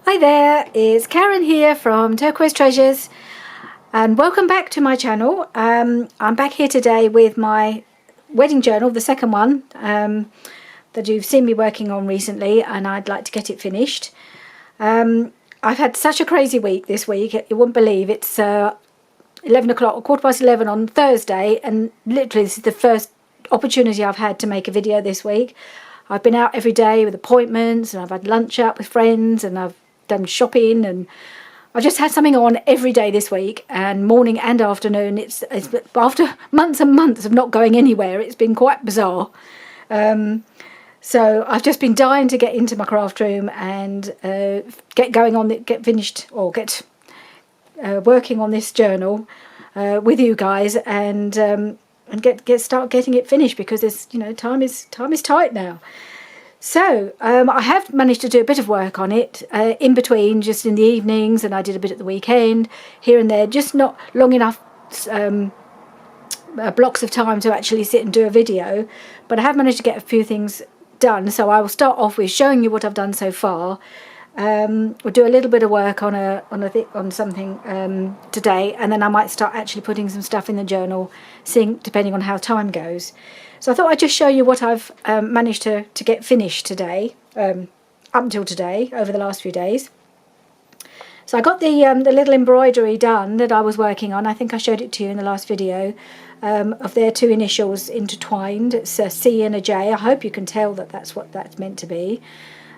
Hi there, it's Karen here from Turquoise Treasures and welcome back to my channel. I'm back here today with my wedding journal, the second one that you've seen me working on recently, and I'd like to get it finished. I've had such a crazy week this week, you wouldn't believe. It's 11 o'clock or 11:15 on Thursday, and literally this is the first opportunity I've had to make a video this week. I've been out every day with appointments, and I've had lunch out with friends, and I've done shopping, and I've just had something on every day this week, and morning and afternoon. It's after months and months of not going anywhere, it's been quite bizarre. So I've just been dying to get into my craft room and get going on it, get finished, or get working on this journal with you guys, and start getting it finished, because there's, time is tight now. So I have managed to do a bit of work on it in between, just in the evenings, and I did a bit at the weekend here and there, just not long enough blocks of time to actually sit and do a video, but I have managed to get a few things done. So I will start off with showing you what I've done so far. We'll do a little bit of work on something today, and then I might start actually putting some stuff in the journal, depending on how time goes. So I thought I'd just show you what I've managed to get finished today, up until today, over the last few days. So I got the little embroidery done that I was working on. I think I showed it to you in the last video, of their two initials intertwined. It's a C and a J. I hope you can tell that that's what that's meant to be.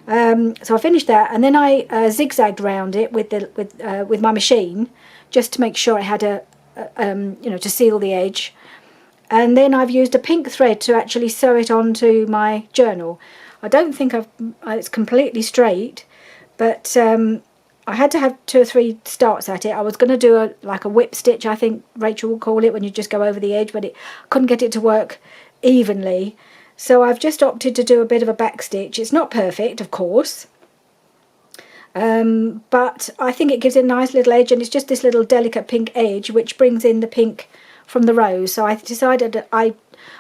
So I finished that, and then I zigzagged around it with my machine, just to make sure I had to seal the edge. And then I've used a pink thread to actually sew it onto my journal. I don't think it's completely straight, but I had to have 2 or 3 starts at it. I was going to do like a whip stitch, I think Rachel will call it, when you just go over the edge, but I couldn't get it to work evenly. So I've just opted to do a bit of a back stitch. It's not perfect, of course, but I think it gives it a nice little edge, and it's just this little delicate pink edge which brings in the pink from the rose. So I decided I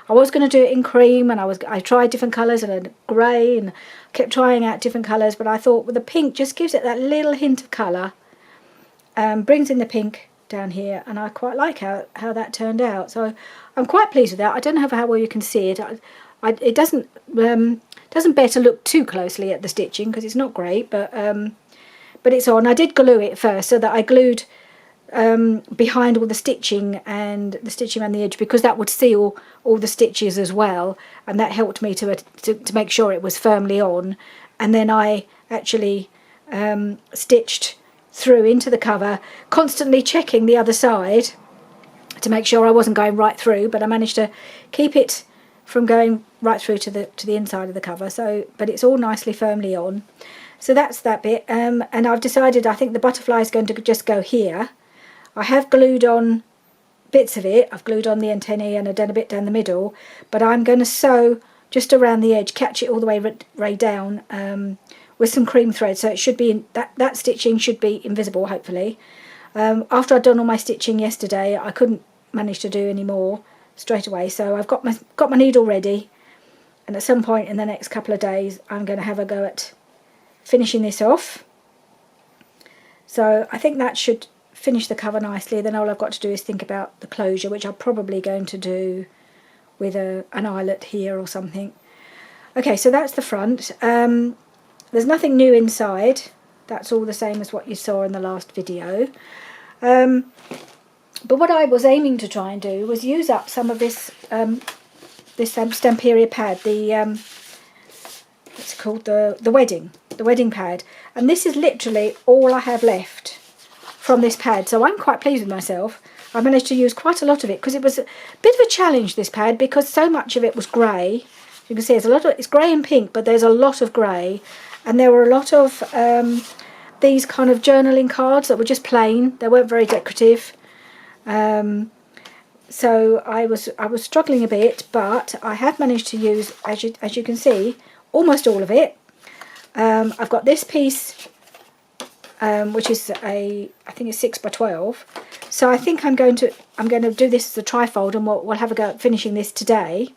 was going to do it in cream, and I tried different colours, and a grey, and kept trying out different colours, but I thought, well, the pink just gives it that little hint of colour, brings in the pink down here, and I quite like how that turned out. So I'm quite pleased with that. I don't know how well you can see it. It doesn't better look too closely at the stitching, because it's not great, but it's on. I did glue it first, so that I glued behind all the stitching and around the edge, because that would seal all the stitches as well, and that helped me to make sure it was firmly on. And then I actually stitched through into the cover, constantly checking the other side to make sure I wasn't going right through, but I managed to keep it from going right through to the inside of the cover. So, but it's all nicely firmly on. So that's that bit, and I've decided I think the butterfly is going to just go here. I have glued on bits of it. I've glued on the antennae, and I've done a bit down the middle, but I'm going to sew just around the edge, catch it all the way right down with some cream thread, so it should be that stitching should be invisible, hopefully. After I'd done all my stitching yesterday, I couldn't manage to do any more straight away, so I've got my needle ready, and at some point in the next couple of days I'm going to have a go at finishing this off. So I think that should finish the cover nicely. Then all I've got to do is think about the closure, which I'm probably going to do with an eyelet here or something. Okay, so that's the front. There's nothing new inside. That's all the same as what you saw in the last video. But what I was aiming to try and do was use up some of this Stamperia pad, what's it called, the wedding pad, and this is literally all I have left from this pad. So I'm quite pleased with myself. I managed to use quite a lot of it, because it was a bit of a challenge, this pad, because so much of it was grey. You can see it's grey and pink, but there's a lot of grey, and there were a lot of these kind of journaling cards that were just plain. They weren't very decorative. So I was struggling a bit, but I have managed to use, as you can see, almost all of it. I've got this piece, which is I think it's 6 by 12. So I think I'm going to do this as a trifold, and we'll have a go at finishing this today.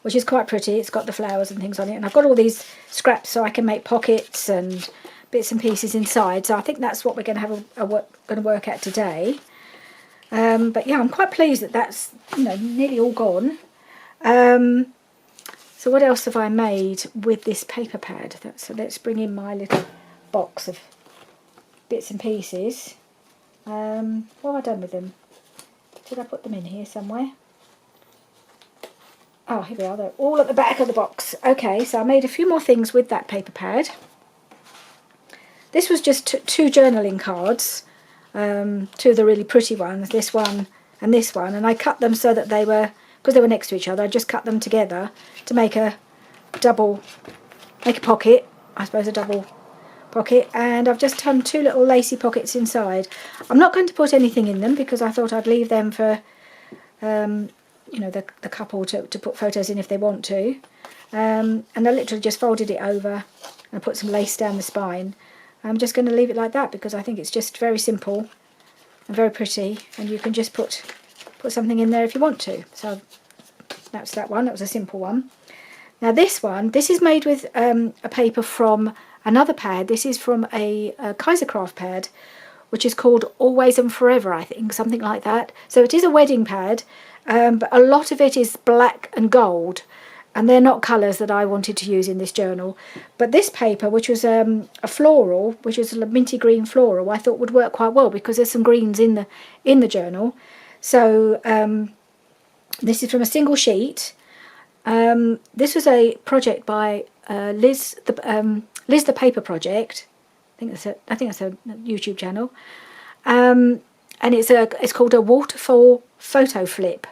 which is quite pretty. It's got the flowers and things on it, and I've got all these scraps so I can make pockets and bits and pieces inside. So I think that's what we're going to have going to work at today. But yeah, I'm quite pleased that that's, you know, nearly all gone. So what else have I made with this paper pad? So let's bring in my little box of bits and pieces. What have I done with them? Did I put them in here somewhere? Oh, here we are. They're all at the back of the box. Okay, so I made a few more things with that paper pad. This was just two journaling cards, two of the really pretty ones, this one and this one, and I cut them so that they were, because they were next to each other, I just cut them together to make a pocket, I suppose, a double pocket, and I've just done two little lacy pockets inside. I'm not going to put anything in them because I thought I'd leave them for you know, the couple to put photos in if they want to, and I literally just folded it over and put some lace down the spine. I'm just going to leave it like that because I think it's just very simple and very pretty, and you can just put something in there if you want to. So that's that one. That was a simple one. Now this one, this is made with a paper from another pad. This is from a Kaisercraft pad, which is called Always and Forever, I think, something like that. So it is a wedding pad, but a lot of it is black and gold, and they're not colours that I wanted to use in this journal. But this paper, which was a floral, which was a minty green floral, I thought would work quite well because there's some greens in the journal. So this is from a single sheet. This was a project by Liz the Paper Project. I think that's a YouTube channel, and it's called a waterfall photo flip,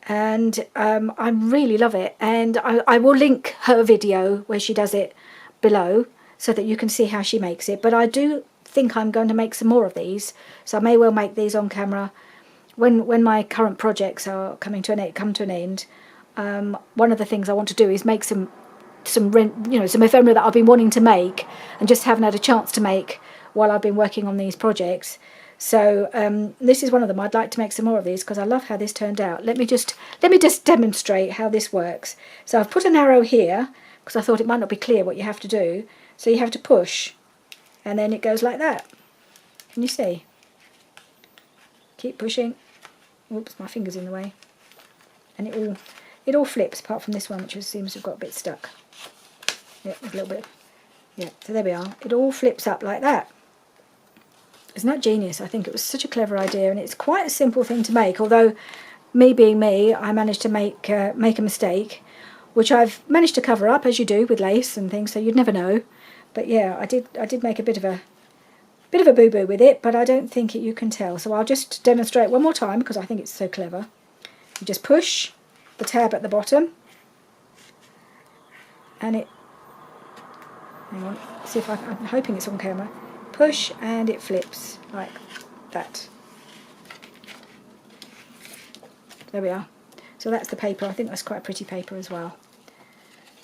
and I really love it, and I will link her video where she does it below so that you can see how she makes it. But I do think I'm going to make some more of these, so I may well make these on camera when my current projects are come to an end. One of the things I want to do is make some ephemera that I've been wanting to make and just haven't had a chance to make while I've been working on these projects. So this is one of them. I'd like to make some more of these because I love how this turned out. Let me just demonstrate how this works. So I've put an arrow here because I thought it might not be clear what you have to do. So you have to push, and then it goes like that. Can you see? Keep pushing. Oops, my finger's in the way. And it all flips apart from this one, which seems to have got a bit stuck. Yeah, a little bit. Yeah, so there we are. It all flips up like that. Isn't that genius? I think it was such a clever idea, and it's quite a simple thing to make, although me being me, I managed to make a mistake, which I've managed to cover up, as you do with lace and things, so you'd never know. But yeah, I did make a bit of a boo-boo with it, but I don't think you can tell. So I'll just demonstrate one more time because I think it's so clever. You just push the tab at the bottom, and it, hang on, see if I'm hoping it's on camera, push and it flips like that. There we are. So that's the paper. I think that's quite a pretty paper as well,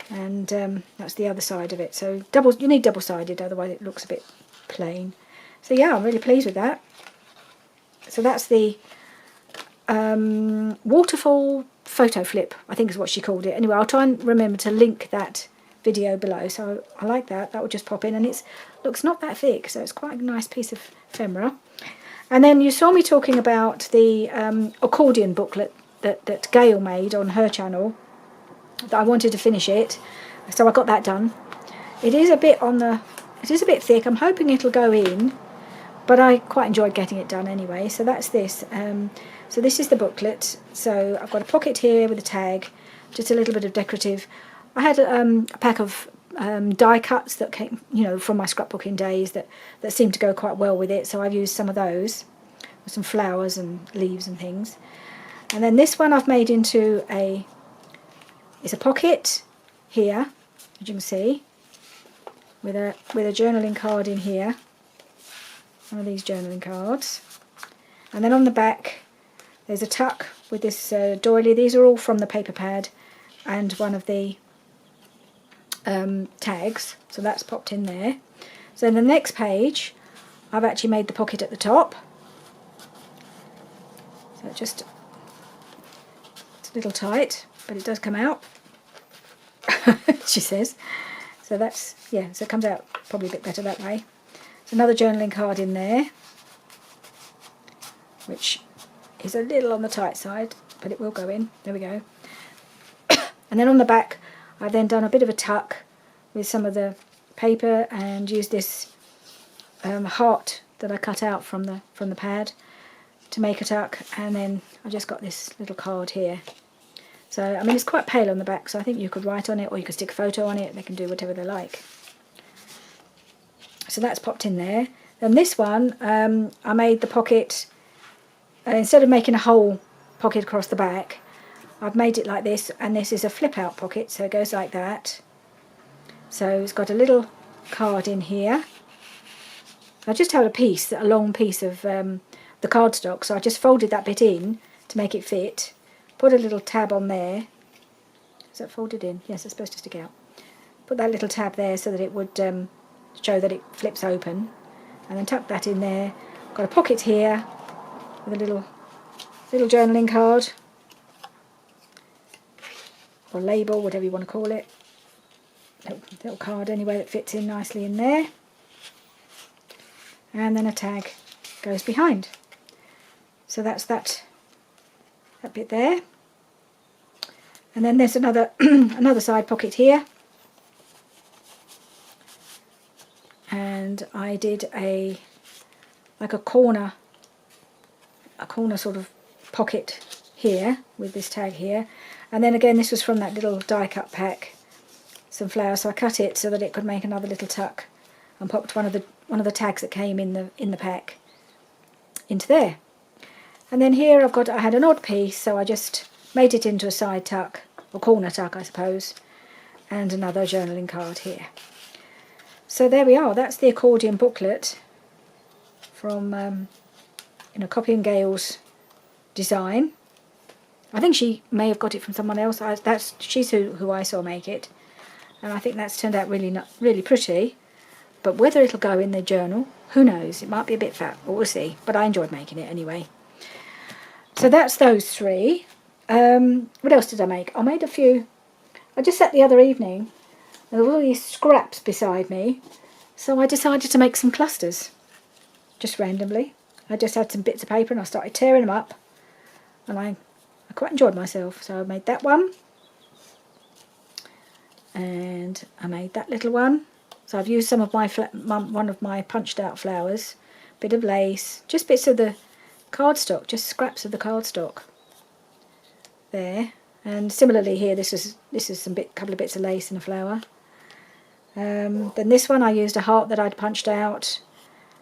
and that's the other side of it. So you need double-sided, otherwise it looks a bit plain. So yeah, I'm really pleased with that. So that's the waterfall photo flip, I think is what she called it. Anyway, I'll try and remember to link that video below. So I like that. That will just pop in, and it looks not that thick, so it's quite a nice piece of ephemera. And then you saw me talking about the accordion booklet that Gail made on her channel. That I wanted to finish it, so I got that done. It is a bit thick. I'm hoping it'll go in, but I quite enjoyed getting it done anyway. So that's this. So this is the booklet. So I've got a pocket here with a tag, just a little bit of decorative. I had a pack of die cuts that came, from my scrapbooking days that seemed to go quite well with it. So I've used some of those with some flowers and leaves and things. And then this one I've made into it's a pocket here, as you can see, with a journaling card in here. One of these journaling cards. And then on the back there's a tuck with this doily. These are all from the paper pad and one of the tags, so that's popped in there. So in the next page I've actually made the pocket at the top, so it's a little tight, but it does come out. she says. So that's, yeah, so it comes out probably a bit better that way. There's another journaling card in there, which is a little on the tight side, but it will go in. There we go. And then on the back, I've then done a bit of a tuck with some of the paper and used this heart that I cut out from the pad to make a tuck, and then I just got this little card here. So, I mean, it's quite pale on the back, so I think you could write on it or you could stick a photo on it. They can do whatever they like. So that's popped in there. Then this one, I made the pocket, instead of making a whole pocket across the back, I've made it like this, and this is a flip out pocket, so it goes like that. So it's got a little card in here. I just had a long piece of the cardstock, so I just folded that bit in to make it fit. Put a little tab on there. Is that folded in? Yes, it's supposed to stick out. Put that little tab there so that it would show that it flips open. And then tuck that in there. Got a pocket here with a little journaling card. Or label, whatever you want to call it. Little card anyway that fits in nicely in there. And then a tag goes behind. So that's that bit there. And then there's another another side pocket here, and I did a corner sort of pocket here with this tag here. And then again, this was from that little die cut pack, some flowers, so I cut it so that it could make another little tuck, and popped one of the tags that came in the pack into there. And then here I had an odd piece, so I just made it into a side tuck, or corner tuck I suppose, and another journaling card here. So there we are, that's the accordion booklet from Copy and Gale's design. I think she may have got it from someone else. She's who I saw make it, and I think that's turned out really pretty. But whether it'll go in the journal, who knows? It might be a bit fat, but we'll see. But I enjoyed making it anyway. So that's those three. What else did I make? I made a few. I just sat the other evening, and there were all these scraps beside me, so I decided to make some clusters, just randomly. I just had some bits of paper and I started tearing them up, and I quite enjoyed myself. So I made that one, and I made that little one. So I've used some of my one of my punched out flowers, bit of lace, just bits of the cardstock, just scraps of the cardstock there. And similarly here, this is couple of bits of lace and a flower. Then this one I used a heart that I'd punched out,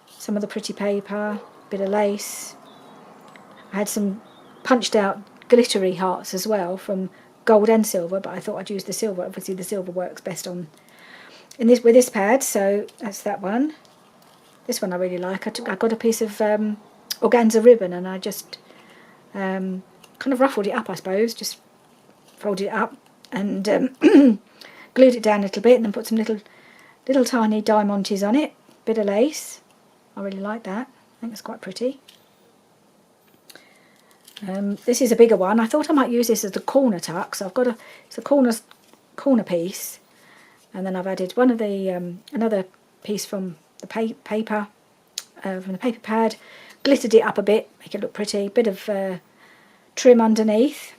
some of the pretty paper, bit of lace. I had some punched out glittery hearts as well from gold and silver, but I thought I'd use the silver. Obviously the silver works best on with this pad, so that's that one. This one I really like. I got a piece of organza ribbon, and I just kind of ruffled it up, I suppose, just folded it up and glued it down a little bit, and then put some little tiny diamantes on it, bit of lace. I really like that. I think it's quite pretty. This is a bigger one. I thought I might use this as a corner tuck, so it's a corner piece, and then I've added one of the another piece from the paper from the paper pad, glittered it up a bit, make it look pretty, bit of trim underneath,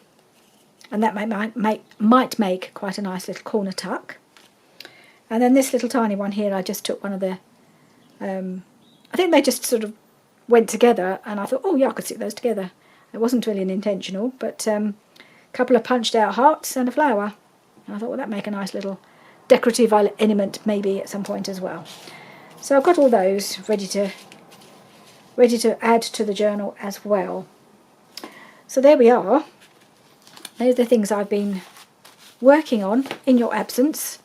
and that might make quite a nice little corner tuck. And then this little tiny one here, I just took one of the I think they just sort of went together, and I thought, oh yeah, I could stick those together. It wasn't really intentional, but a couple of punched out hearts and a flower, and I thought, well, that'd make a nice little decorative element maybe at some point as well. So I've got all those ready to add to the journal as well. So there we are. Those are the things I've been working on in your absence,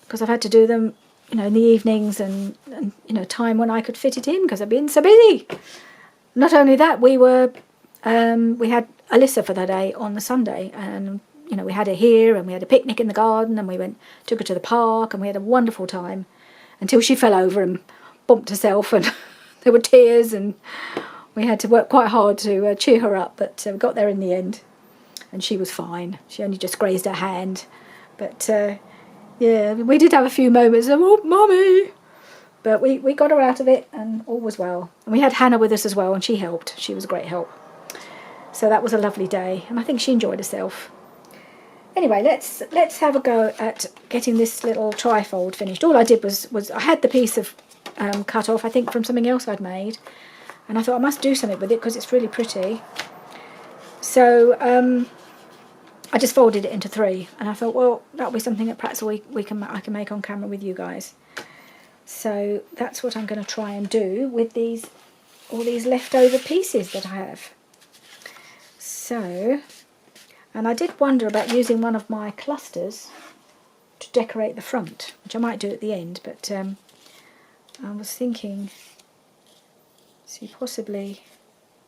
because I've had to do them, in the evenings and time when I could fit it in, because I've been so busy. Not only that, we had Alyssa for the day on the Sunday, and we had her here, and we had a picnic in the garden, and we took her to the park, and we had a wonderful time until she fell over and bumped herself, and there were tears, and we had to work quite hard to cheer her up, but we got there in the end, and she was fine. She only just grazed her hand, But yeah, we did have a few moments of, oh, Mummy! But we got her out of it and all was well. And we had Hannah with us as well, and she helped. She was a great help. So that was a lovely day, and I think she enjoyed herself. Anyway, let's have a go at getting this little trifold finished. All I did was I had the piece of cut off, I think, from something else I'd made. And I thought I must do something with it because it's really pretty. So I just folded it into 3, and I thought, well, that'll be something that perhaps I can make on camera with you guys. So that's what I'm going to try and do with all these leftover pieces that I have. So, and I did wonder about using one of my clusters to decorate the front, which I might do at the end, but I was thinking, see, possibly,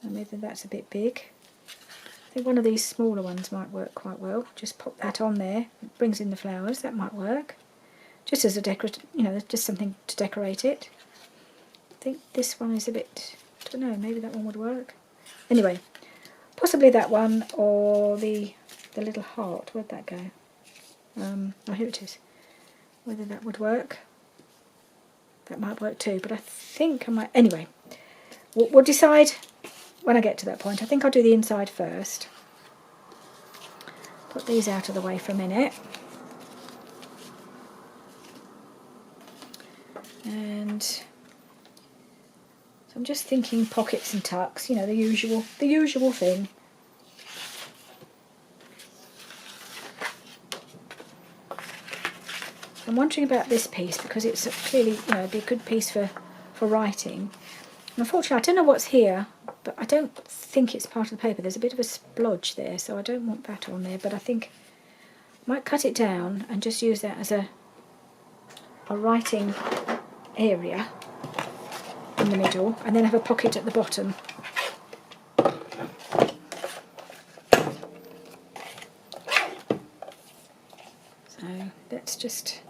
maybe that's a bit big. I think one of these smaller ones might work quite well. Just pop that on there, it brings in the flowers, that might work. Just as a just something to decorate it. I think this one is a bit, I don't know, maybe that one would work. Anyway, possibly that one, or the little heart. Where'd that go? Oh, here it is. Whether that would work. That might work too, but I think I might. Anyway, we'll decide when I get to that point. I think I'll do the inside first. Put these out of the way for a minute. And so I'm just thinking pockets and tucks, the usual thing. I'm wondering about this piece because it's clearly, it'd be a good piece for writing. And unfortunately, I don't know what's here, but I don't think it's part of the paper. There's a bit of a splodge there, so I don't want that on there. But I think I might cut it down and just use that as a writing area in the middle, and then have a pocket at the bottom. So let's just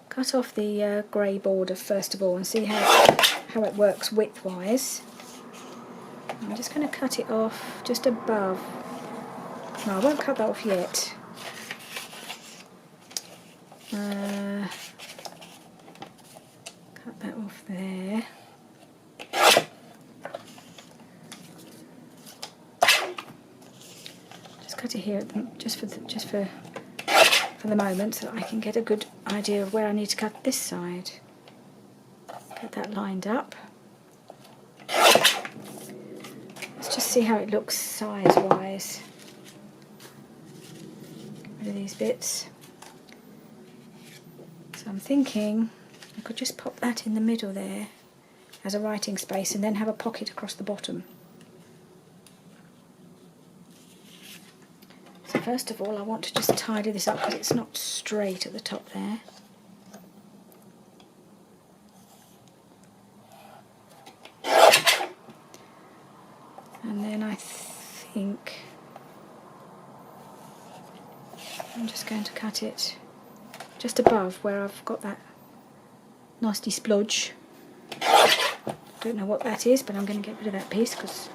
cut off the grey border first of all and see how it works width-wise. I'm just going to cut it off just above. No, I won't cut that off yet. Cut that off there. Just cut it here just for the moment, so that I can get a good idea of where I need to cut this side. Get that lined up. Let's just see how it looks size-wise. Get rid of these bits. So I'm thinking I could just pop that in the middle there as a writing space and then have a pocket across the bottom. So first of all I want to just tidy this up because it's not straight at the top there. And then I think I'm just going to cut it just above where I've got that nasty splodge. Don't know what that is, but I'm going to get rid of that piece because,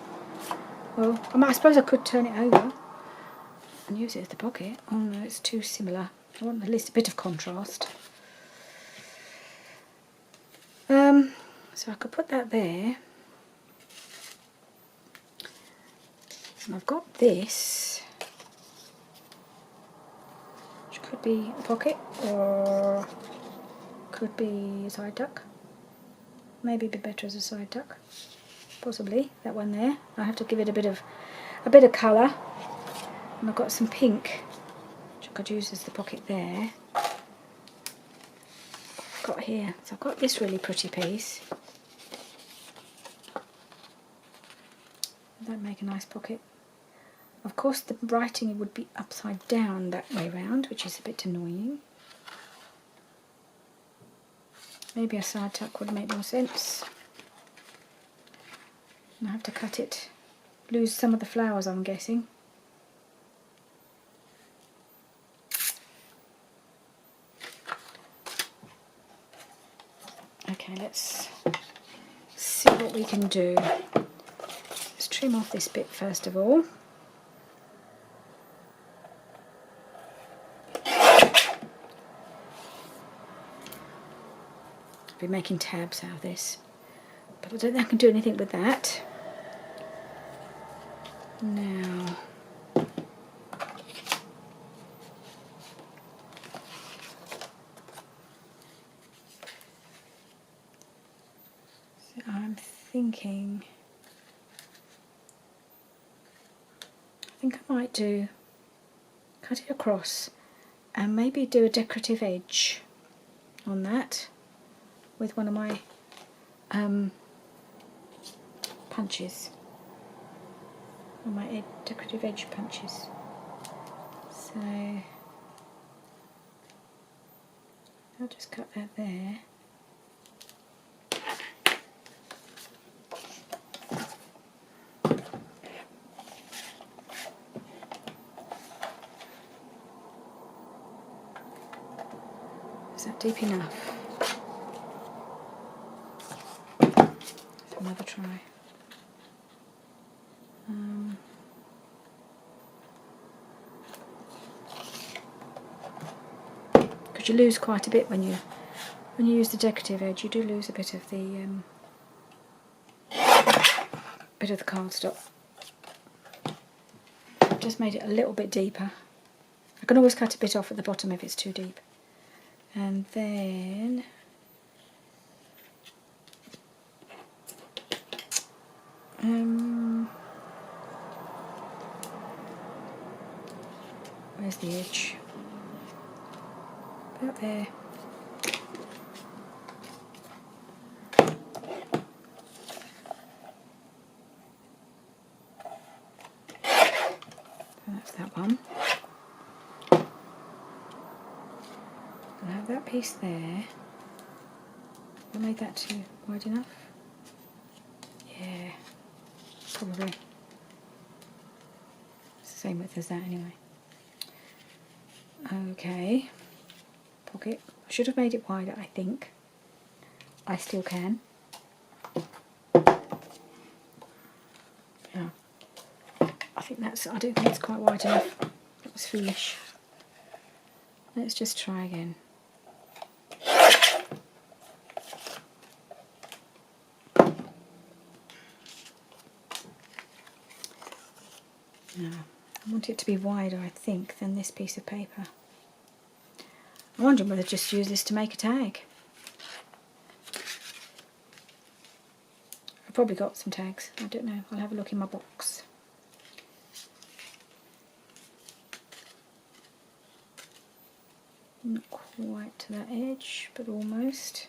well, I suppose I could turn it over and use it as the pocket. Oh no, it's too similar. I want at least a bit of contrast. So I could put that there. And I've got this, which could be a pocket or could be a side tuck. Maybe be better as a side tuck. Possibly that one there. I have to give it a bit of colour. And I've got some pink, which I could use as the pocket there. Got here. So I've got this really pretty piece. That'd make a nice pocket. Of course the writing would be upside down that way round, which is a bit annoying. Maybe a side tuck would make more sense. And I have to cut it, lose some of the flowers I'm guessing. Okay, let's see what we can do. Let's trim off this bit first of all. be making tabs out of this. But I don't think I can do anything with that. Now, so I'm thinking, I think I might cut it across and maybe do a decorative edge on that with one of my punches, on my decorative edge punches. So I'll just cut that there. Is that deep enough? Another try. Because you lose quite a bit when you use the decorative edge. You do lose a bit of the cardstock. I've just made it a little bit deeper. I can always cut a bit off at the bottom if it's too deep. And then where's the edge? About there. So that's that one. I'll have that piece there. I made that too wide enough. Yeah, probably. It's the same width as that anyway. Okay, pocket. I should have made it wider, I think. I still can. Yeah. I don't think it's quite wide enough. That was foolish. Let's just try again. Now, I want it to be wider, I think, than this piece of paper. I'm wondering whether to just use this to make a tag. I've probably got some tags, I don't know, I'll have a look in my box. Not quite to that edge, but almost.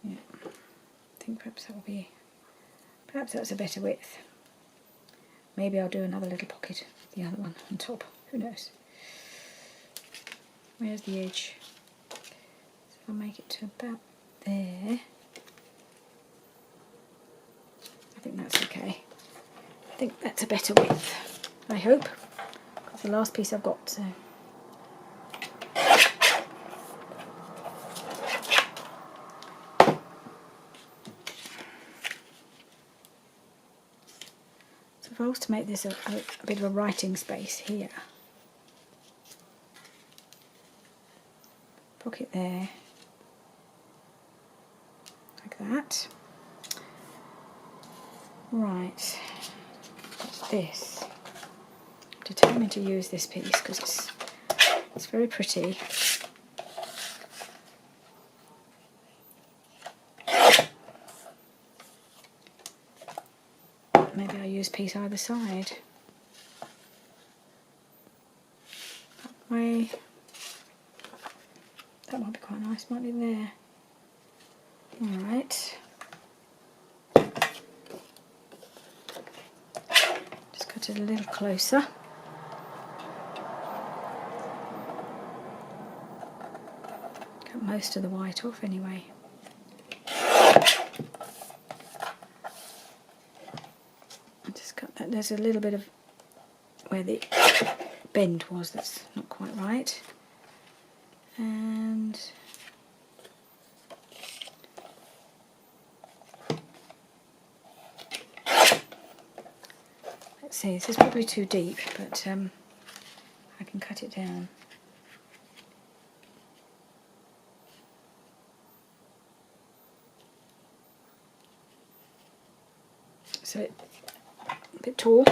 Yeah, I think perhaps that will be, perhaps that's a better width. Maybe I'll do another little pocket, the other one on top, who knows. Where's the edge? So I'll make it to about there. I think that's okay. I think that's a better width, I hope. It's the last piece I've got, so. If I was to make this a bit of a writing space here, pocket there, like that. Right, this. I'm determined to use this piece because it's very pretty. Maybe I'll use a piece either side. That way. That might be quite nice, might be there. Alright. Just cut it a little closer. Cut most of the white off anyway. There's a little bit of where the bend was that's not quite right, and let's see, this is probably too deep, but I can cut it down. so it's a bit tall.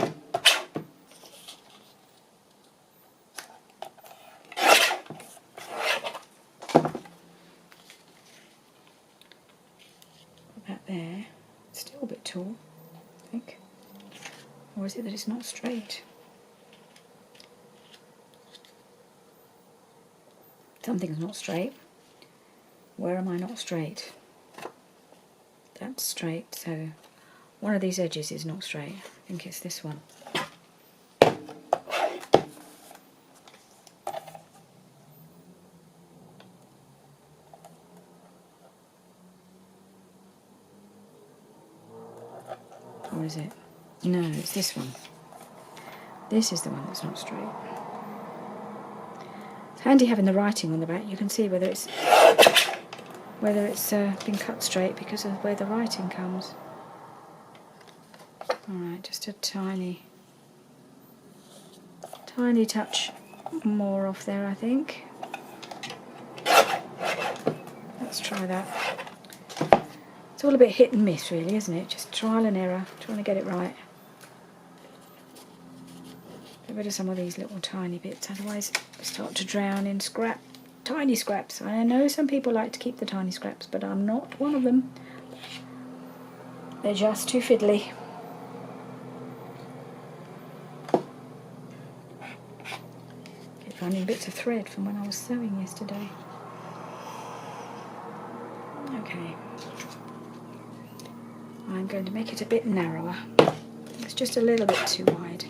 That there, still a bit tall, I think. Or is it that it's not straight? Something's not straight. Where am I not straight? That's straight, so one of these edges is not straight. I think it's this one. Or is it? No, it's this one. This is the one that's not straight. It's handy having the writing on the back. You can see whether it's been cut straight because of where the writing comes. Alright, just a tiny touch more off there, I think. Let's try that. It's all a bit hit and miss, really, isn't it? Just trial and error, trying to get it right. Get rid of some of these little tiny bits, otherwise they start to drown in tiny scraps. I know some people like to keep the tiny scraps, but I'm not one of them. They're just too fiddly. Keep finding bits of thread from when I was sewing yesterday. Okay. I'm going to make it a bit narrower. It's just a little bit too wide.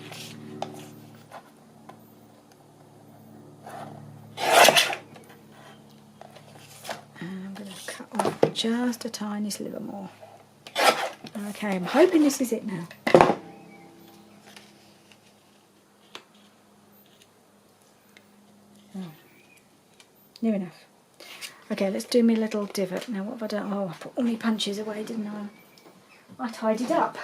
And I'm going to cut off just a tiny sliver more. Okay, I'm hoping this is it now. Oh, near enough. Okay, let's do me a little divot. Now what have I done? Oh, I put all my punches away, didn't I? I tidied up.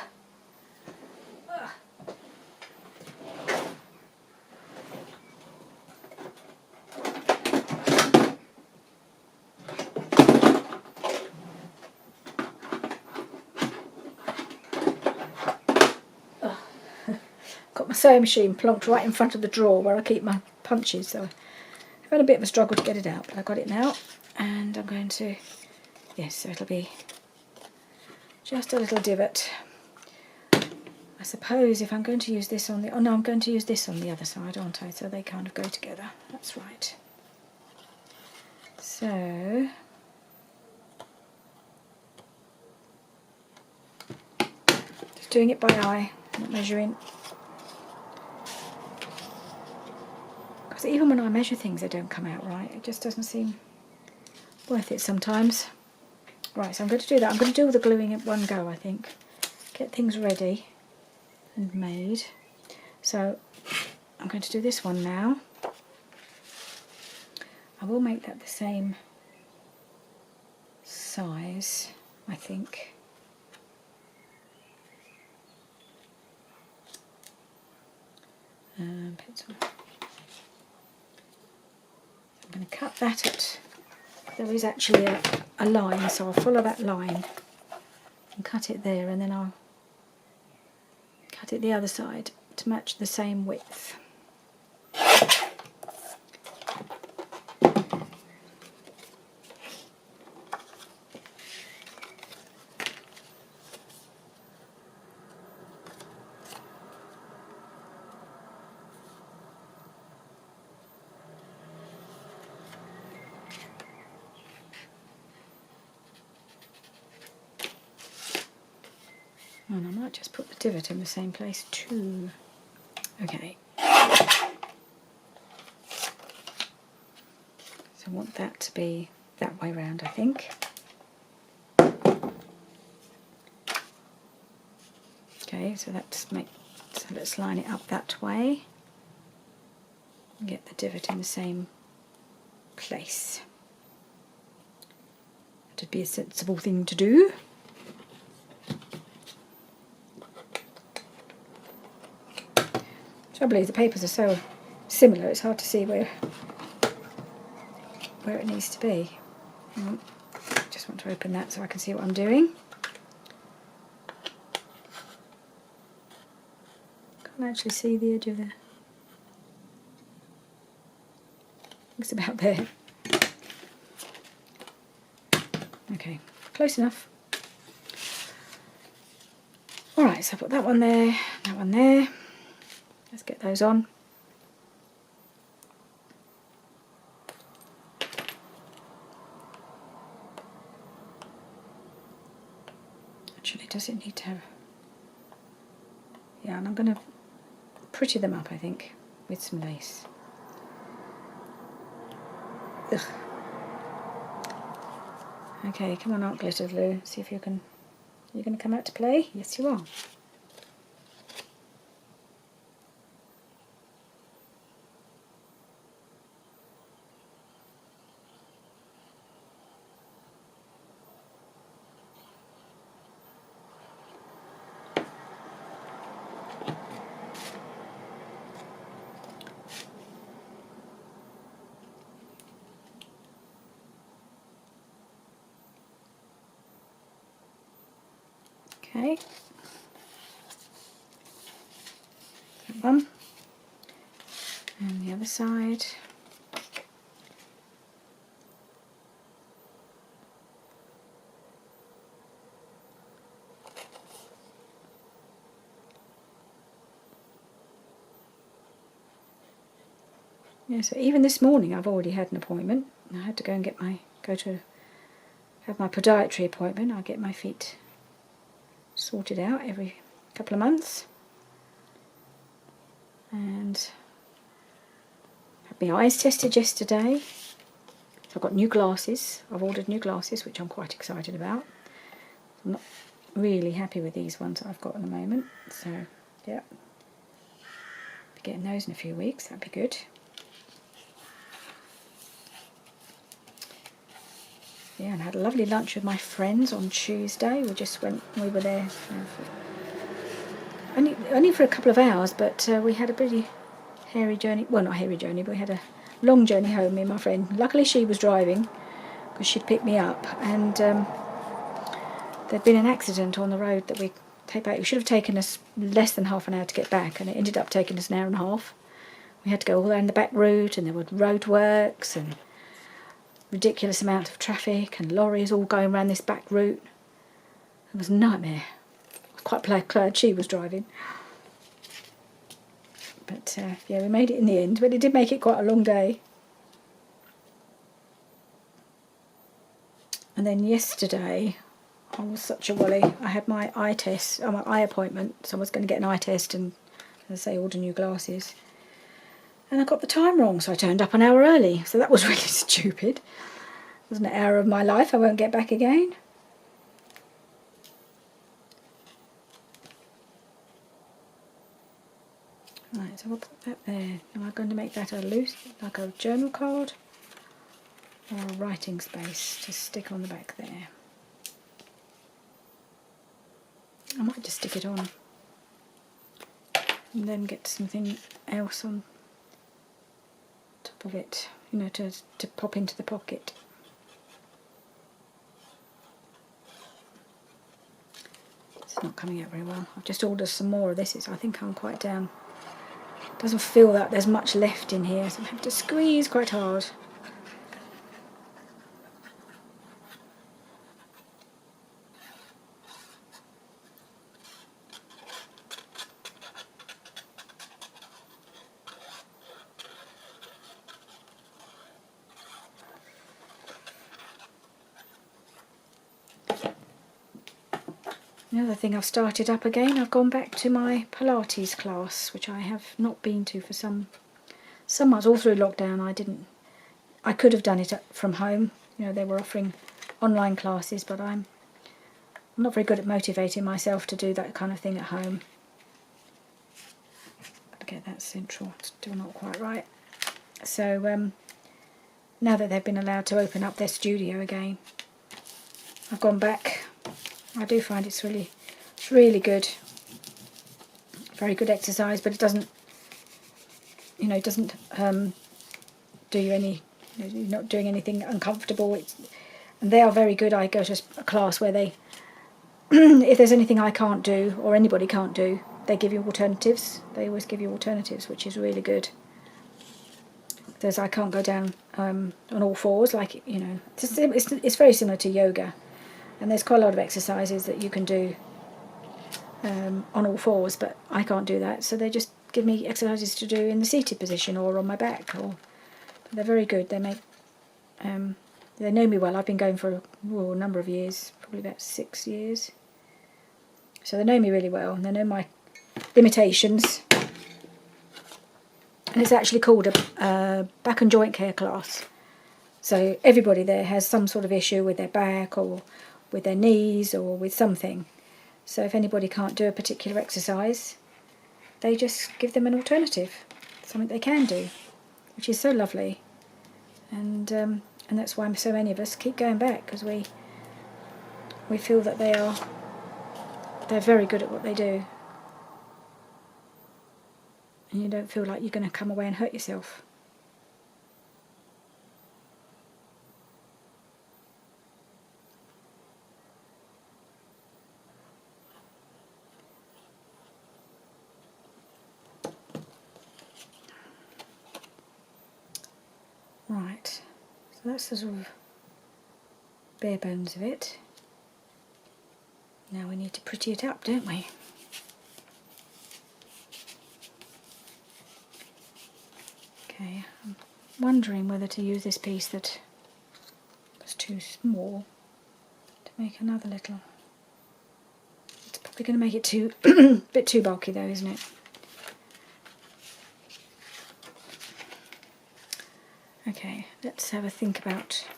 Got my sewing machine plonked right in front of the drawer where I keep my punches, so I've had a bit of a struggle to get it out, but I got it now, and I'm going to, yes, so it'll be just a little divot. I suppose if I'm going to use this on the, oh no, I'm going to use this on the other side, aren't I? So they kind of go together. That's right. So just doing it by eye, not measuring. Because even when I measure things, they don't come out right. It just doesn't seem worth it sometimes. Right, so I'm going to do that. I'm going to do all the gluing at one go, I think. Get things ready and made. So I'm going to do this one now. I will make that the same size, I think. Pencil. I'm going to cut that at, there is actually a line, so I'll follow that line and cut it there, and then I'll cut it the other side to match the same width. And I might just put the divot in the same place too. Okay. So I want that to be that way round, I think. Okay, so let's line it up that way. And get the divot in the same place. That'd be a sensible thing to do. Trouble is, the papers are so similar, it's hard to see where it needs to be. Just want to open that so I can see what I'm doing. can actually see the edge of there. It's about there. Okay, close enough. Alright, so I put that one there, that one there. Let's get those on. Actually, does it need to have... Yeah, and I'm going to pretty them up, I think, with some lace. Ugh. Okay, come on art glitter glue, see if you can... You're going to come out to play? Yes, you are. Okay. That one. And the other side. Yeah, so even this morning I've already had an appointment. I had to go and have my podiatry appointment. I get my feet sorted out every couple of months. And had my eyes tested yesterday. So I've got new glasses. I've ordered new glasses, which I'm quite excited about. I'm not really happy with these ones that I've got at the moment. So, yeah. Be getting those in a few weeks. That'd be good. Yeah, and I had a lovely lunch with my friends on Tuesday. We were there only for a couple of hours, but we had a pretty hairy journey. Well, not hairy journey, but we had a long journey home, me and my friend. Luckily she was driving, because she'd picked me up, and there'd been an accident on the road that we take back. It should have taken us less than half an hour to get back, and it ended up taking us an hour and a half. We had to go all around the back route, and there were roadworks, and ridiculous amount of traffic and lorries all going around this back route. It was a nightmare. I was quite glad she was driving. But yeah, we made it in the end, but it did make it quite a long day. And then yesterday, I was such a wally. I had my eye test, my eye appointment, so I was going to get an eye test and, as I say, order new glasses. And I got the time wrong, so I turned up an hour early. So that was really stupid. It was an hour of my life I won't get back again. Right, so I'll put that there. Am I going to make that like a journal card? Or a writing space to stick on the back there? I might just stick it on. And then get something else on top of it, you know, to pop into the pocket. It's not coming out very well. I've just ordered some more of this. I think I'm quite down. It doesn't feel that there's much left in here, so I have to squeeze quite hard. Another thing I've started up again, I've gone back to my Pilates class, which I have not been to for some months. All through lockdown I could have done it from home. You know, they were offering online classes, but I'm not very good at motivating myself to do that kind of thing at home. Gotta get that central, it's still not quite right. So now that they've been allowed to open up their studio again, I've gone back. I do find it's really good. Very good exercise, but it doesn't, you know, do you any, you know, you're not doing anything uncomfortable. And they are very good. I go to a class where they, if there's anything I can't do or anybody can't do, they give you alternatives. They always give you alternatives, which is really good. Because I can't go down on all fours, like, you know, it's very similar to yoga, and there's quite a lot of exercises that you can do on all fours, but I can't do that, so they just give me exercises to do in the seated position or on my back. Or they're very good. They know me well. I've been going for a number of years, probably about 6 years. So they know me really well, and they know my limitations. And it's actually called a back and joint care class. So everybody there has some sort of issue with their back or with their knees or with something. So if anybody can't do a particular exercise, they just give them an alternative, something they can do, which is so lovely. And that's why so many of us keep going back, because we feel that they're very good at what they do, and you don't feel like you're going to come away and hurt yourself. Right, so that's the sort of bare bones of it. Now we need to pretty it up, don't we? Okay, I'm wondering whether to use this piece that was too small to make another little. It's probably going to make it too bit too bulky though, isn't it? Okay, let's have a think about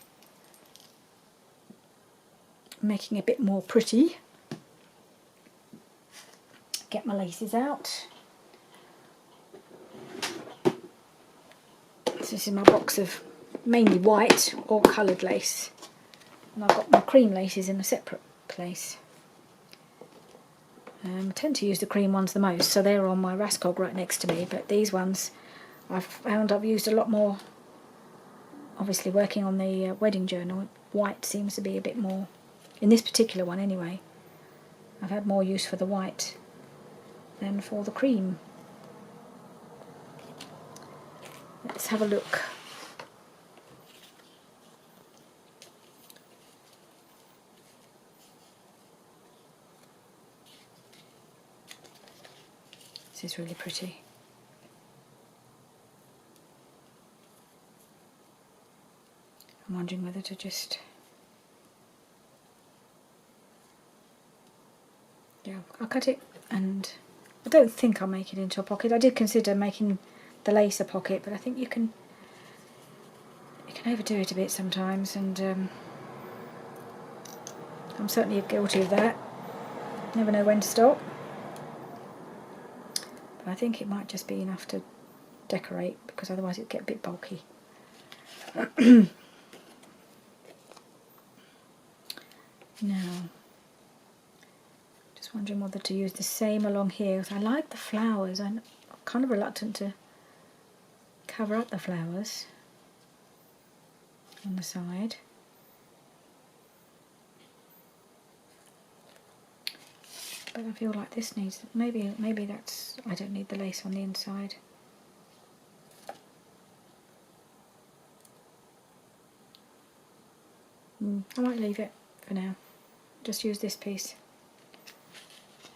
making it a bit more pretty. Get my laces out. So this is my box of mainly white or coloured lace, and I've got my cream laces in a separate place. I tend to use the cream ones the most, so they're on my Rascog right next to me, but these ones I've found I've used a lot more. Obviously working on the wedding journal, white seems to be a bit more, in this particular one anyway, I've had more use for the white than for the cream. Let's have a look. This is really pretty. I'm wondering whether to just... yeah, I'll cut it, and I don't think I'll make it into a pocket. I did consider making the lace a pocket, but I think you can overdo it a bit sometimes, and I'm certainly guilty of that. Never know when to stop. But I think it might just be enough to decorate, because otherwise it'd get a bit bulky. Now, just wondering whether to use the same along here, because I like the flowers. I'm kind of reluctant to cover up the flowers on the side. But I feel like this needs, maybe that's, I don't need the lace on the inside. I might leave it for now. Just use this piece.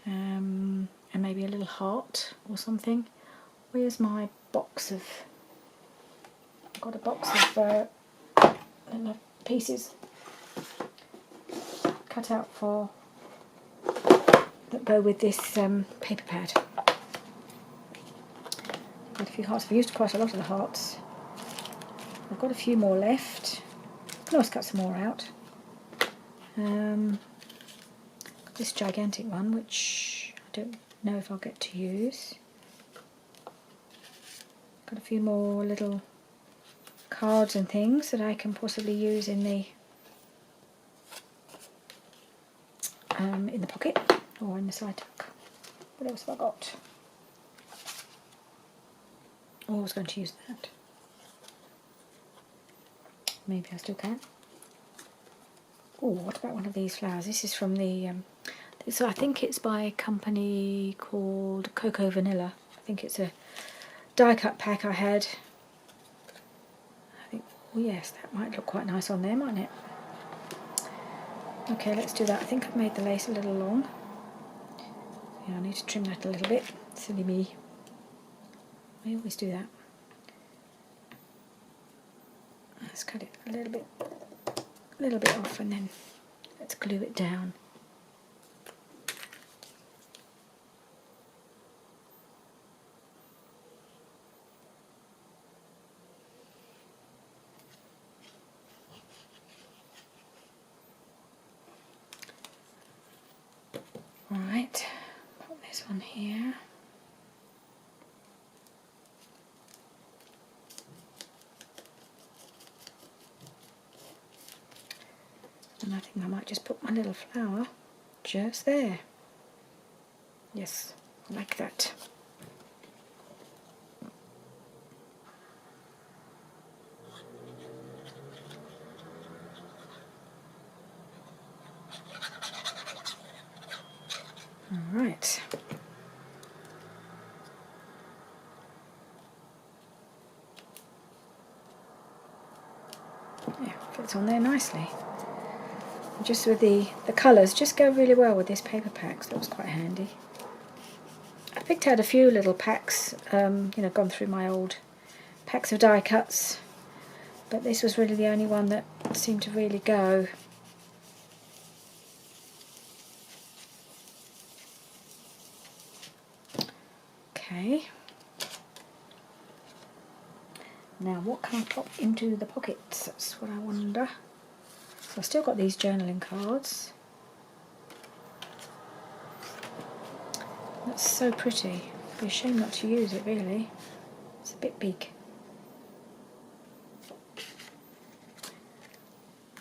And maybe a little heart or something. Where's my box of... I've got a box of little pieces cut out for... that go with this paper pad. Got a few hearts. I've used quite a lot of the hearts. I've got a few more left. I can always cut some more out. Got this gigantic one, which I don't know if I'll get to use. Got a few more little cards and things that I can possibly use in the pocket or in the side tuck. What else have I got? Oh, I was going to use that. Maybe I still can. Oh, what about one of these flowers? This is from the So I think it's by a company called Cocoa Vanilla. I think it's a die cut pack I had. I think, oh yes, that might look quite nice on there, mightn't it? Okay, let's do that. I think I've made the lace a little long. Yeah, I need to trim that a little bit. Silly me. I always do that. Let's cut it a little bit off, and then let's glue it down. Right, put this on here. And I think I might just put my little flower just there. Yes, like that. All right. Yeah, fits on there nicely. Just with the colours, just go really well with this paper pack, so that was quite handy. I picked out a few little packs, you know, gone through my old packs of die cuts, but this was really the only one that seemed to really go. Okay. Now what can I pop into the pockets? That's what I wonder. So I've still got these journaling cards. That's so pretty. It'd be a shame not to use it really. It's a bit big.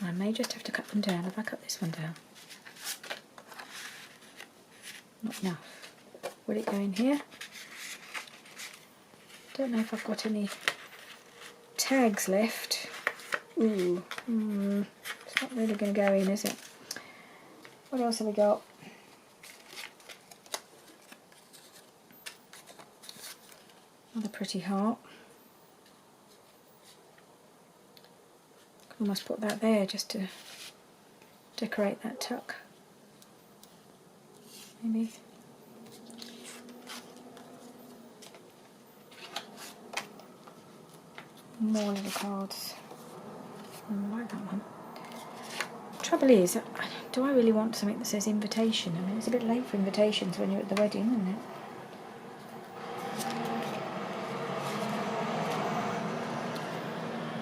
I may just have to cut them down. Have I cut this one down? Not enough. Will it go in here? Don't know if I've got any tags left. Ooh, it's not really going to go in, is it? What else have we got? Another pretty heart. Could almost put that there just to decorate that tuck. Maybe. More little cards. I like that one. Trouble is, do I really want something that says invitation? I mean, it's a bit late for invitations when you're at the wedding, isn't it?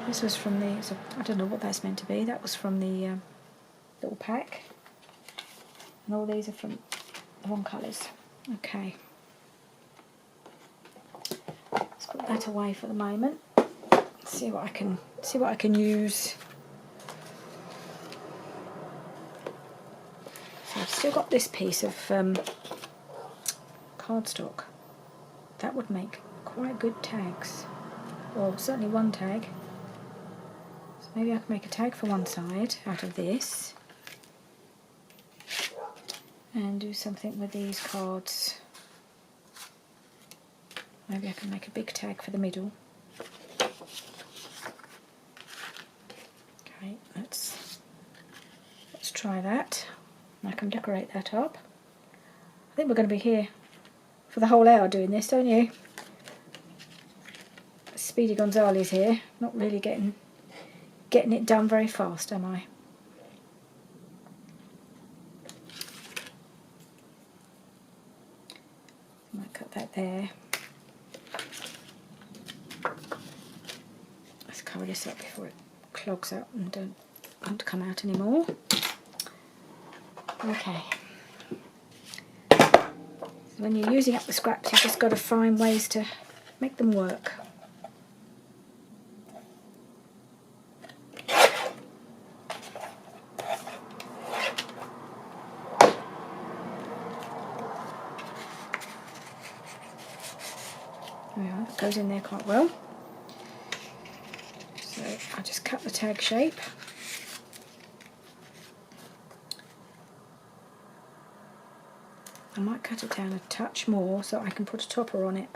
This was from the, so I don't know what that's meant to be. That was from the little pack. And all these are from the wrong colours. Okay. Let's put that away for the moment. See what I can use. So I've still got this piece of cardstock. That would make quite good tags. Or certainly one tag. So maybe I can make a tag for one side out of this. And do something with these cards. Maybe I can make a big tag for the middle. Okay, let's try that. I can decorate that up. I think we're going to be here for the whole hour doing this, don't you? Speedy Gonzales here, not really getting it done very fast, am I? I might cut that there. Let's cover this up before it clogs up and don't want to come out anymore. Okay. So when you're using up the scraps, you've just got to find ways to make them work. There we are, that goes in there quite well. So I'll just cut the tag shape. I might cut it down a touch more so I can put a topper on it.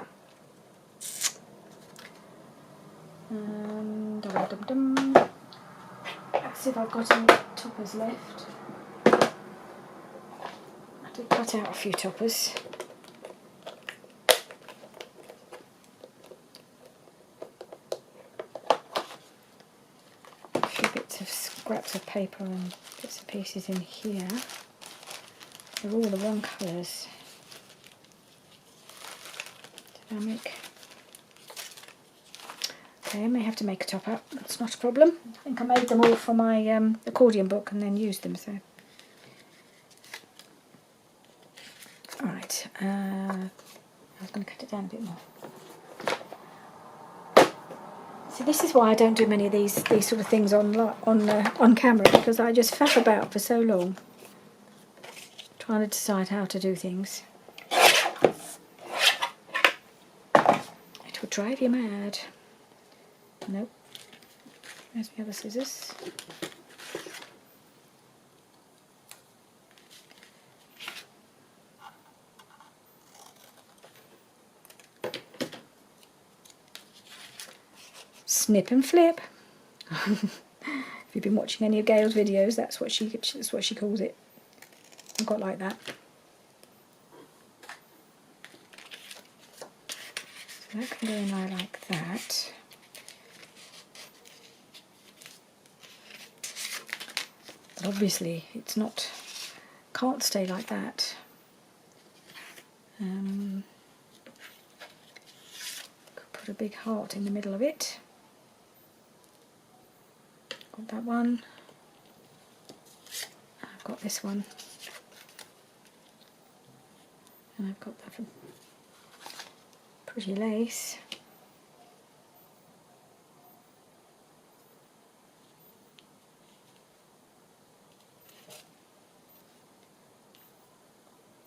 Let's see if I've got any toppers left. I did cut out a few toppers. A few bits of scraps of paper and bits and pieces in here. They're all the wrong colours. Did I make... Okay, I may have to make a top up. That's not a problem. I think I made them all for my accordion book and then used them. So, all right. I was going to cut it down a bit more. So this is why I don't do many of these sort of things on camera, because I just faff about for so long trying to decide how to do things. It will drive you mad. Nope. There's my other scissors. Snip and flip. If you've been watching any of Gail's videos, that's what she calls it. I've got like that. So that can go in there like that. But obviously it's not, can't stay like that. Could put a big heart in the middle of it. Got that one. I've got this one. And I've got that pretty lace.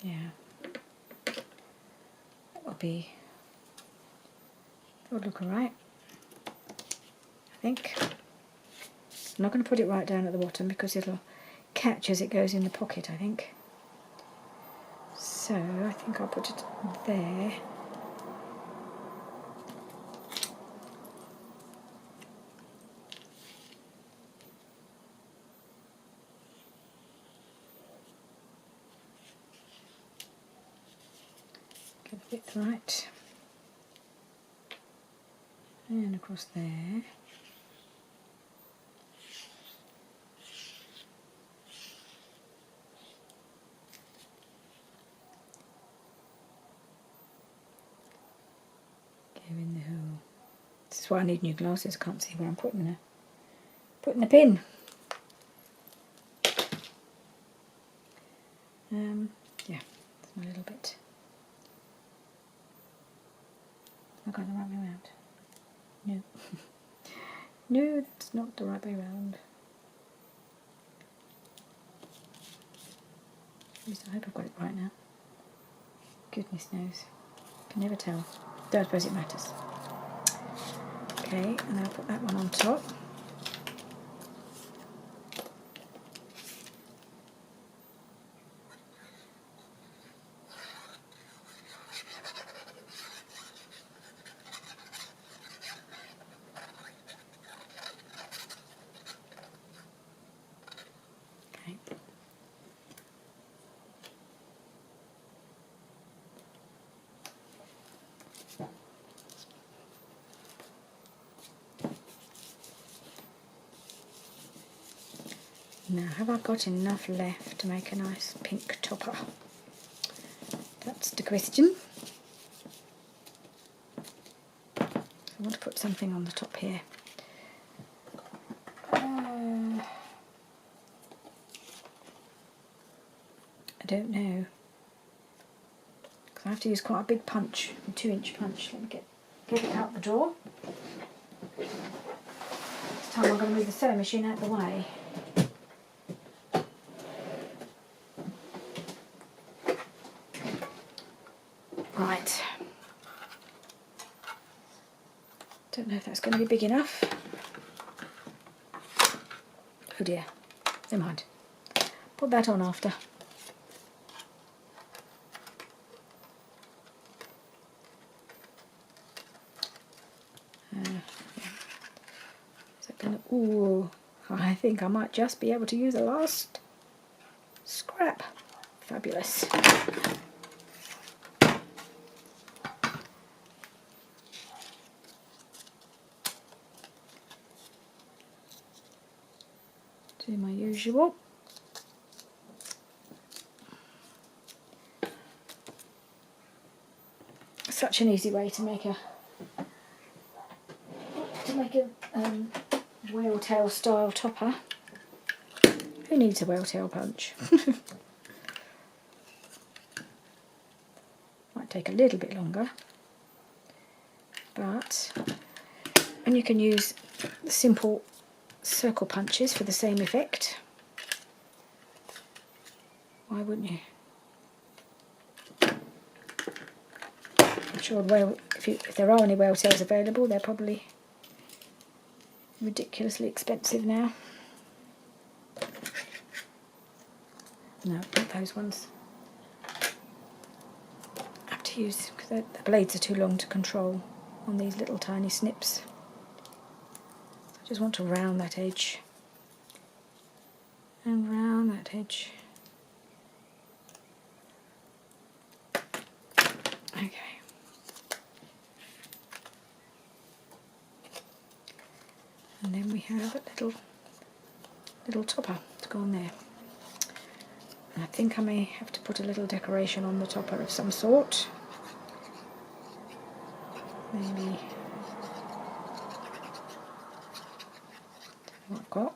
Yeah. That would look alright, I think. I'm not going to put it right down at the bottom because it'll catch as it goes in the pocket, I think. So I think I'll put it there. Get the width right. And across there. Go in the hole. This is why I need new glasses. I can't see where I'm putting the pin. Yeah, that's my little bit. I've got the right way around. No. No, that's not the right way round. At least I hope I've got it right now. Goodness knows. Can never tell. Don't suppose it matters. Okay, and I'll put that one on top. Okay. Now, have I got enough left to make a nice pink topper? That's the question. So I want to put something on the top here. I don't know. Because I have to use quite a big punch, a 2-inch punch. Let me get it out the drawer. This time I'm going to move the sewing machine out of the way. Right. Don't know if that's going to be big enough. Oh dear. Never mind. Put that on after. I think I might just be able to use the last scrap. Fabulous. Do my usual. Such an easy way to make a whale tail style topper. Who needs a whale tail punch? Might take a little bit longer, but and you can use the simple circle punches for the same effect. Why wouldn't you? I'm sure if there are any whale tails available, they're probably ridiculously expensive now. No, not those ones. I have to use, because the blades are too long to control on these little tiny snips. So I just want to round that edge. And round that edge. Okay. And then we have a little topper to go on there. And I think I may have to put a little decoration on the topper of some sort. Maybe what I've got.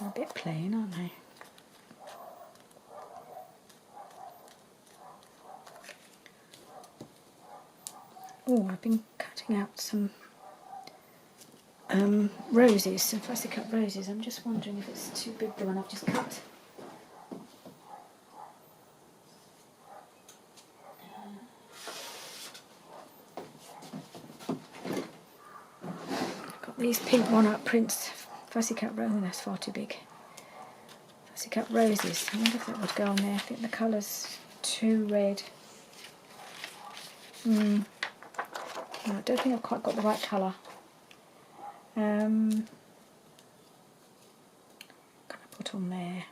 They're a bit plain, aren't they? Oh, I've been cutting out some roses, some fussy cut roses. I'm just wondering if it's too big, the one I've just cut. I've got these pink one-up prints, fussy cut roses. That's far too big. Fussy cut roses. I wonder if that would go on there. I think the colour's too red. No, I don't think I've quite got the right colour. Can I put on there?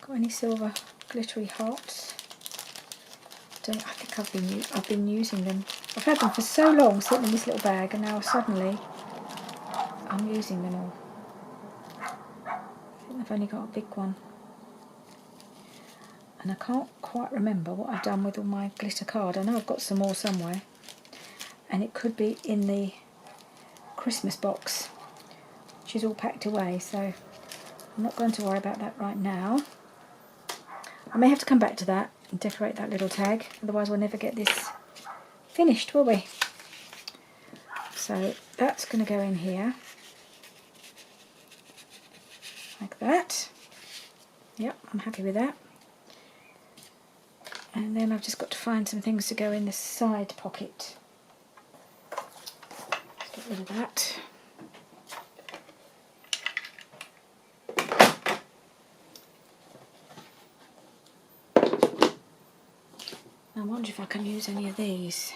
Got any silver glittery hearts? I think I've been using them. I've had them for so long, sitting in this little bag, and now suddenly I'm using them all. I think I've only got a big one. And I can't quite remember what I've done with all my glitter card. I know I've got some more somewhere. And it could be in the Christmas box, which is all packed away, so I'm not going to worry about that right now. I may have to come back to that and decorate that little tag, otherwise we'll never get this finished, will we? So that's going to go in here, like that. Yep, I'm happy with that. And then I've just got to find some things to go in the side pocket. Let's get rid of that. I wonder if I can use any of these.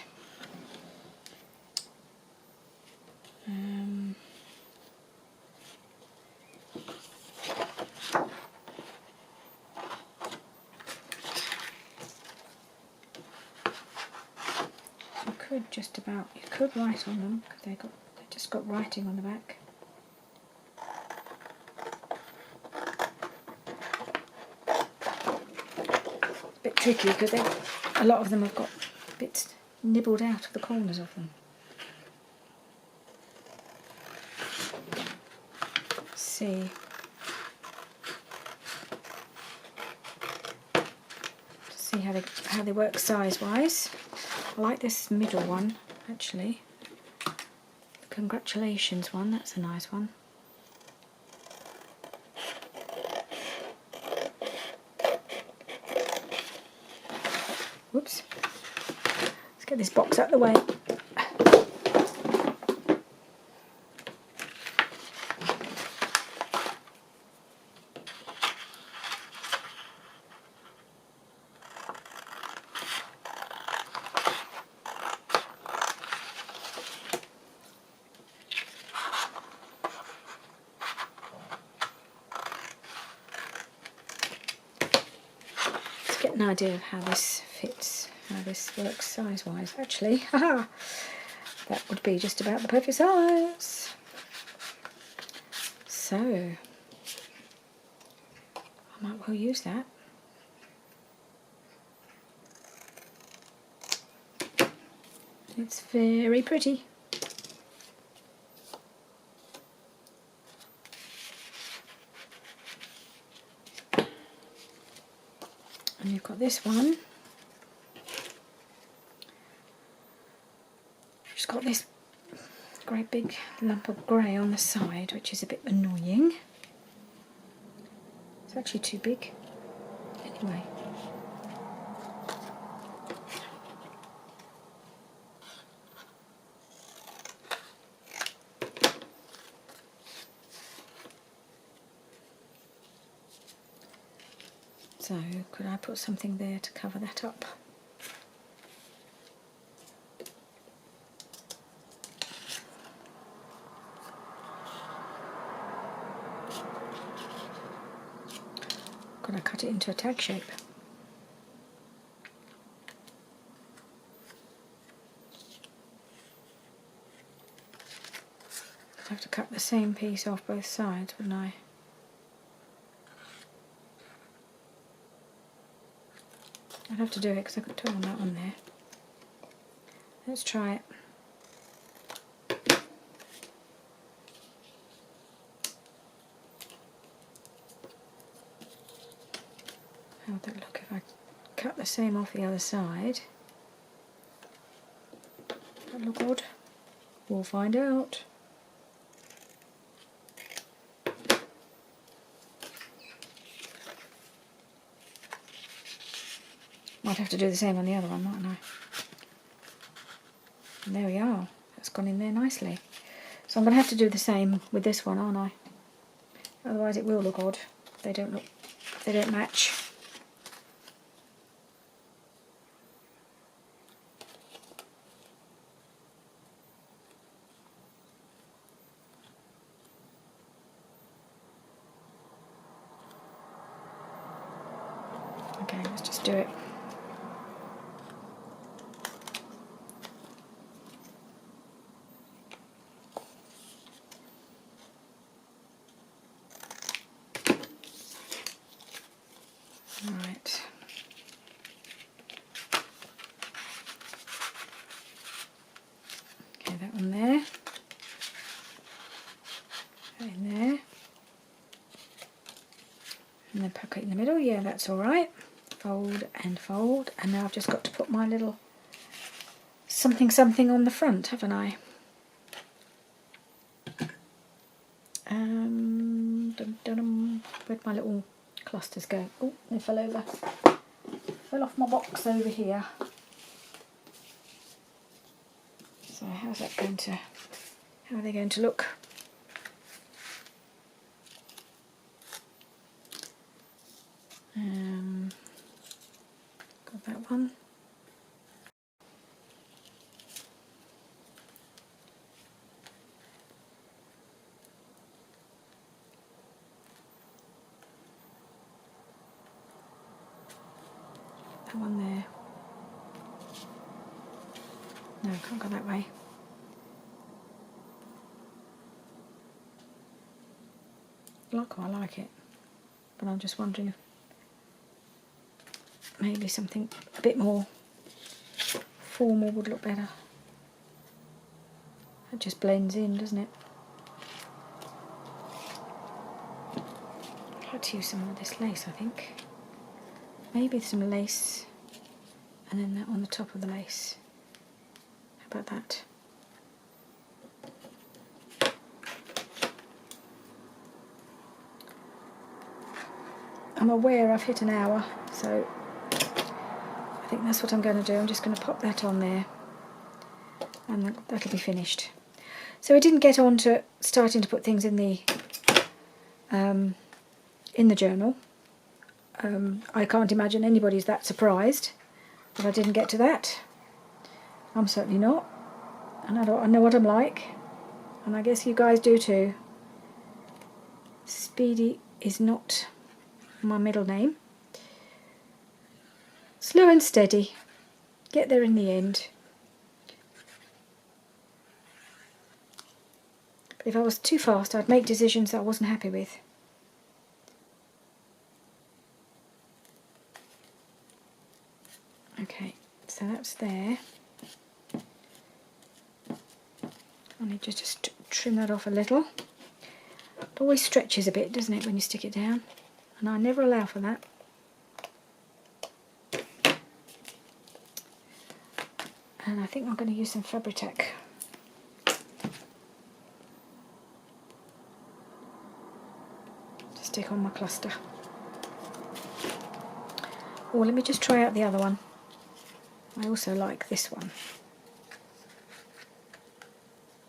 Just about, you could write on them because they just got writing on the back. It's a bit tricky because a lot of them have got bits nibbled out of the corners of them. Let's see. See how they work size wise. I like this middle one, actually. The congratulations one, that's a nice one. Whoops. Let's get this box out of the way. an idea of how this fits, how this works size-wise. Actually, haha, that would be just about the perfect size. So, I might well use that. It's very pretty. And you've got this one. It's got this great big lump of grey on the side, which is a bit annoying. It's actually too big. Anyway. So, could I put something there to cover that up? Could I cut it into a tag shape? I'd have to cut the same piece off both sides, wouldn't I? I'd have to do it because I could turn that one there. Let's try it. How would that look if I cut the same off the other side? Does that look odd? We'll find out. Might have to do the same on the other one, mightn't I? And there we are. That's gone in there nicely. So I'm going to have to do the same with this one, aren't I? Otherwise it will look odd. They don't match. Okay, let's just do it. Right. Okay, that one there. That in there. And then pocket in the middle. Yeah, that's all right. Fold and fold. And now I've just got to put my little something something on the front, haven't I? Dun, dun, dun. Where'd my little clusters go? Oh, they fell over. Fell off my box over here. So how are they going to look? Got that one. That one there. No, I can't go that way. I quite like it, but I'm just wondering if maybe something a bit more formal would look better. It just blends in, doesn't it? I'd like to use some of this lace, I think. Maybe some lace and then that on the top of the lace. How about that? I'm aware I've hit an hour, so I think that's what I'm going to do. I'm just going to pop that on there and that'll be finished. So we didn't get on to starting to put things in the journal. I can't imagine anybody's that surprised that I didn't get to that. I'm certainly not, and I know what I'm like, and I guess you guys do too. Speedy is not my middle name. Slow and steady. Get there in the end. But if I was too fast, I'd make decisions that I wasn't happy with. Okay, so that's there. I need to just trim that off a little. It always stretches a bit, doesn't it, when you stick it down? And I never allow for that. And I think I'm going to use some Fabri-Tac. To stick on my cluster. Oh, let me just try out the other one. I also like this one.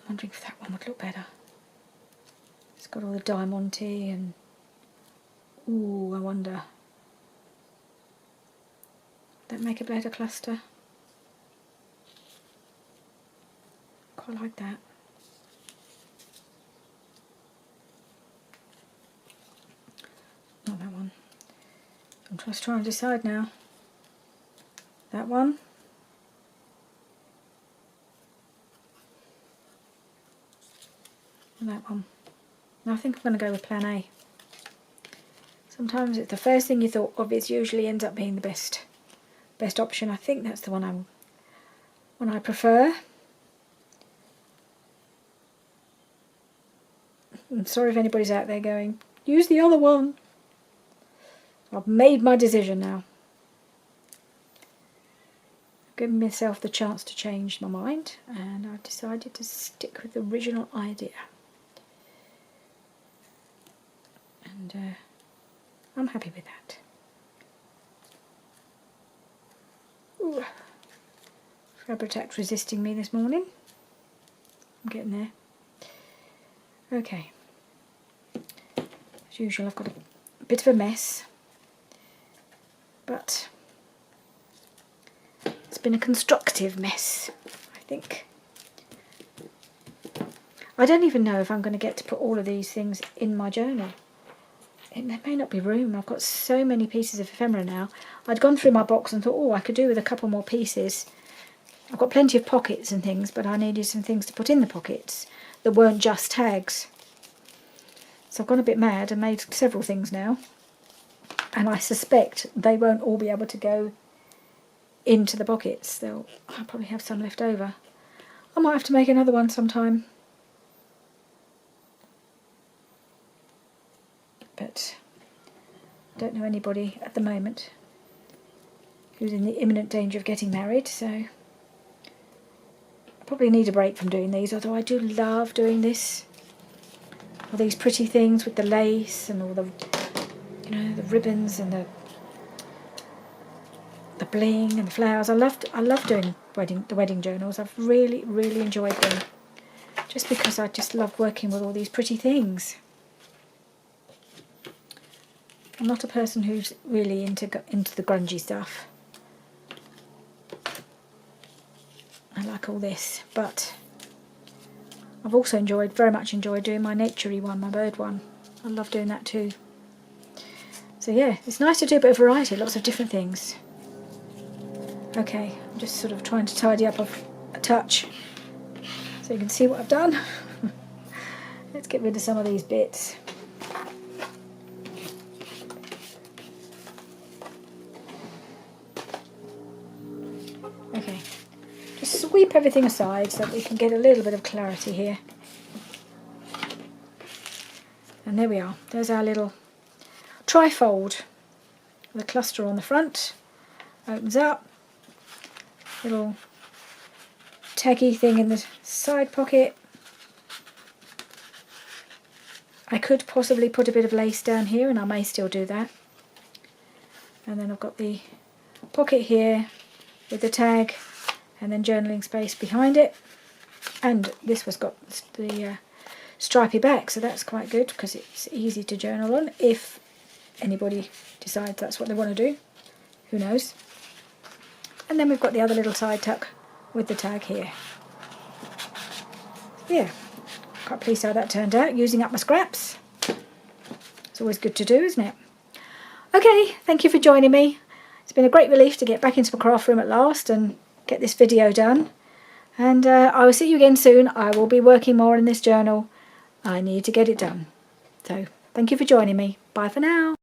I'm wondering if that one would look better. It's got all the diamante and... Ooh, I wonder. Would that make a better cluster? Quite like that. Not that one. I'm just trying to decide now. That one. And that one. And I think I'm going to go with plan A. Sometimes it's the first thing you thought of, it usually ends up being the best option. I think that's the one I prefer. I'm sorry if anybody's out there going, use the other one. I've made my decision now. I've given myself the chance to change my mind, and I've decided to stick with the original idea. And I'm happy with that. Ooh. Fabri-Tac resisting me this morning. I'm getting there. Okay. As usual, I've got a bit of a mess, but it's been a constructive mess, I think. I don't even know if I'm going to get to put all of these things in my journal. There may not be room. I've got so many pieces of ephemera now. I'd gone through my box and thought, oh, I could do with a couple more pieces. I've got plenty of pockets and things, but I needed some things to put in the pockets that weren't just tags. So I've gone a bit mad and made several things now. And I suspect they won't all be able to go into the pockets. I'll probably have some left over. I might have to make another one sometime. But I don't know anybody at the moment who's in the imminent danger of getting married, so I probably need a break from doing these, although I do love doing this. All these pretty things with the lace and all the, you know, the ribbons and the bling and the flowers. I love doing the wedding journals. I've really enjoyed them, just because I just love working with all these pretty things. I'm not a person who's really into the grungy stuff. I like all this, but I've also very much enjoyed doing my naturey one, my bird one. I love doing that too. So yeah, it's nice to do a bit of variety, lots of different things. Okay, I'm just sort of trying to tidy up a touch so you can see what I've done. Let's get rid of some of these bits. Okay, just sweep everything aside so that we can get a little bit of clarity here. And there we are, there's our little trifold. The cluster on the front opens up, little taggy thing in the side pocket. I could possibly put a bit of lace down here, and I may still do that. And then I've got the pocket here with the tag, and then journaling space behind it. And this was got the stripy back, so that's quite good because it's easy to journal on if anybody decides that's what they want to do. Who knows? And then we've got the other little side tuck with the tag here. Yeah, quite pleased how that turned out, using up my scraps. It's always good to do, isn't it? Okay, thank you for joining me. it's been a great relief to get back into my craft room at last and get this video done. And I will see you again soon. I will be working more in this journal. I need to get it done. So thank you for joining me. Bye for now.